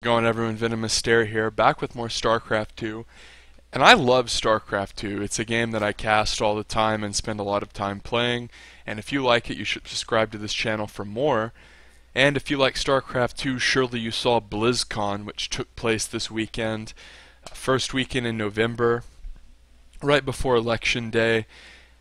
Going everyone, VenomousStare here, back with more Starcraft 2. And I love Starcraft 2. It's a game that I cast all the time and spend a lot of time playing. And if you like it, you should subscribe to this channel for more. And if you like Starcraft 2, surely you saw Blizzcon, which took place this weekend. First weekend in November, right before Election Day.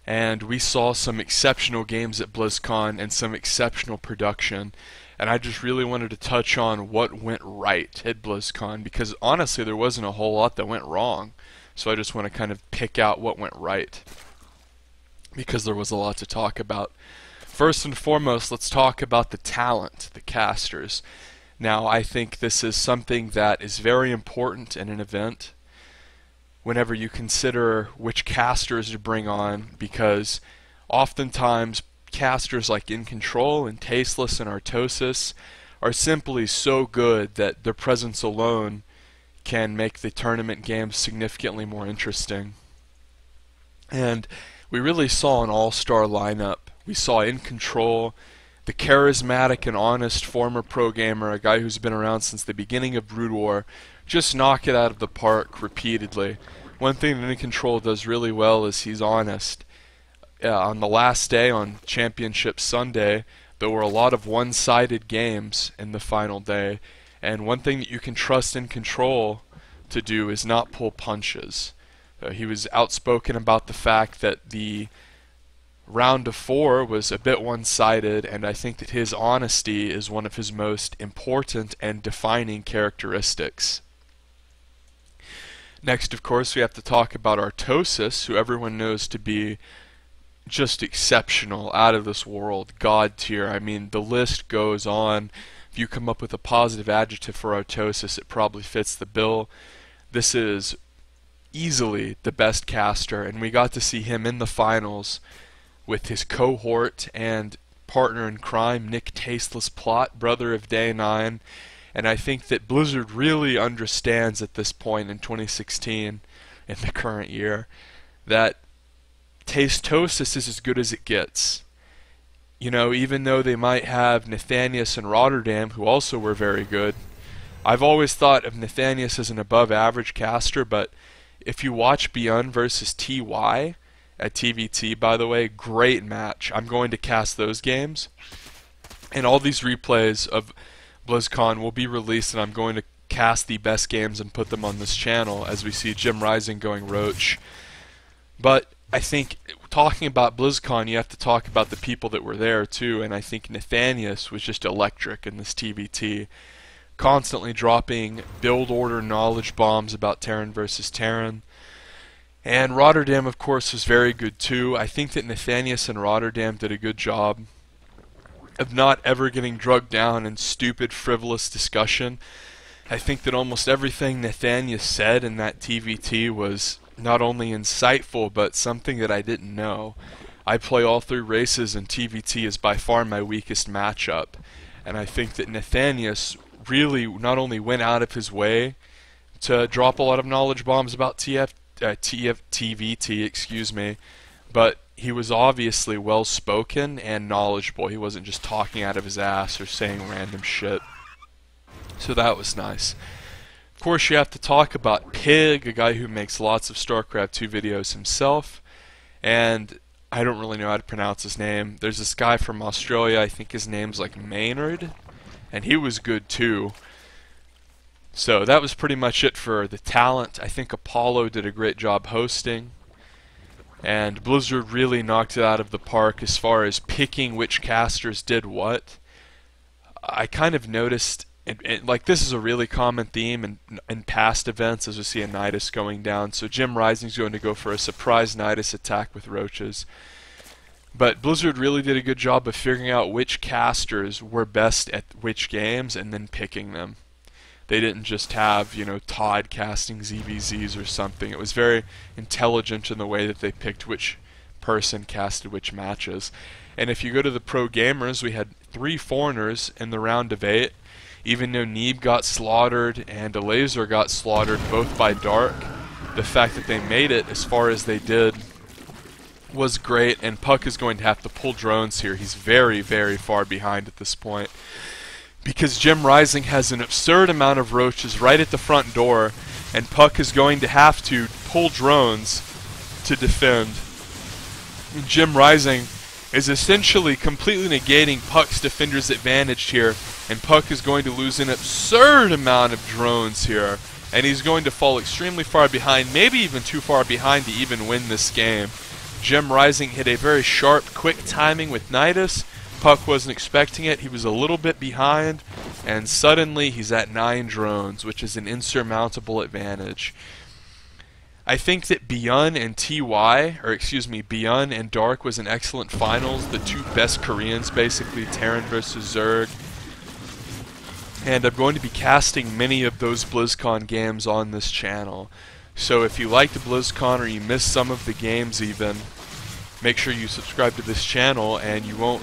And we saw some exceptional games at BlizzCon and some exceptional production. And I just really wanted to touch on what went right at BlizzCon, because honestly there wasn't a whole lot that went wrong. So I just want to kind of pick out what went right, because there was a lot to talk about. First and foremost, let's talk about the talent, the casters. Now, I think this is something that is very important in an event whenever you consider which casters to bring on, because oftentimes casters like In Control and Tasteless and Artosis are simply so good that their presence alone can make the tournament games significantly more interesting. And we really saw an all-star lineup. We saw In Control, the charismatic and honest former pro gamer, a guy who's been around since the beginning of Brood War, just knock it out of the park repeatedly. One thing that In Control does really well is he's honest. On the last day, on Championship Sunday, there were a lot of one-sided games in the final day, and one thing that you can trust In Control to do is not pull punches. He was outspoken about the fact that the round of 4 was a bit one-sided, and I think that his honesty is one of his most important and defining characteristics. Next, of course, we have to talk about Artosis, who everyone knows to be just exceptional, out of this world, god tier. I mean, the list goes on. If you come up with a positive adjective for Artosis, it probably fits the bill. This is easily the best caster, and we got to see him in the finals with his cohort and partner in crime, Nick Tasteless Plot, brother of Day 9. And I think that Blizzard really understands at this point in 2016, in the current year, that Tastosis is as good as it gets. You know, even though they might have Nathanius and Rotterdam, who also were very good, I've always thought of Nathanius as an above average caster, but if you watch Beyond versus TY at TVT, by the way, great match. I'm going to cast those games, and all these replays of BlizzCon will be released, and I'm going to cast the best games and put them on this channel as we see Jim Rising going Roach. But I think, talking about BlizzCon, you have to talk about the people that were there too, and I think Nathanius was just electric in this TVT, constantly dropping build order knowledge bombs about Terran versus Terran. And Rotterdam, of course, was very good too. I think that Nathanius and Rotterdam did a good job of not ever getting drugged down in stupid, frivolous discussion. I think that almost everything Nathanius said in that TVT was not only insightful, but something that I didn't know. I play all 3 races, and TVT is by far my weakest matchup. And I think that Nathanius really not only went out of his way to drop a lot of knowledge bombs about TVT, excuse me, but he was obviously well-spoken and knowledgeable. He wasn't just talking out of his ass or saying random shit. So that was nice. Of course, you have to talk about Pig, a guy who makes lots of StarCraft 2 videos himself, and I don't really know how to pronounce his name. There's this guy from Australia, I think his name's like Maynard, and he was good too. So that was pretty much it for the talent. I think Apollo did a great job hosting, and Blizzard really knocked it out of the park as far as picking which casters did what. I kind of noticed, like, this is a really common theme in past events as we see a Nidus going down. So Jim Rising's going to go for a surprise Nidus attack with roaches. But Blizzard really did a good job of figuring out which casters were best at which games and then picking them. They didn't just have, you know, Todd casting ZVZs or something. It was very intelligent in the way that they picked which person casted which matches. And if you go to the pro gamers, we had 3 foreigners in the round of 8. Even though Neeb got slaughtered and a laser got slaughtered, both by Dark, the fact that they made it as far as they did was great, and Puck is going to have to pull drones here. He's very, very far behind at this point. because Jim Rising has an absurd amount of roaches right at the front door, and Puck is going to have to pull drones to defend. And Jim Rising is essentially completely negating Puck's defender's advantage here, and Puck is going to lose an absurd amount of drones here, and he's going to fall extremely far behind, maybe even too far behind to even win this game. Jim Rising hit a very sharp, quick timing with Nidus. Puck wasn't expecting it. He was a little bit behind, and suddenly he's at 9 drones, which is an insurmountable advantage. I think that Beyond and Beyond and Dark was an excellent finals. The two best Koreans, basically, Terran versus Zerg. And I'm going to be casting many of those Blizzcon games on this channel. So if you like the Blizzcon or you missed some of the games even, make sure you subscribe to this channel and you won't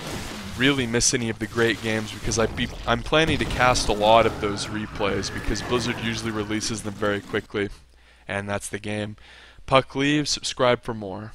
really miss any of the great games, because I'm planning to cast a lot of those replays because Blizzard usually releases them very quickly. And that's the game. Puck leaves, subscribe for more.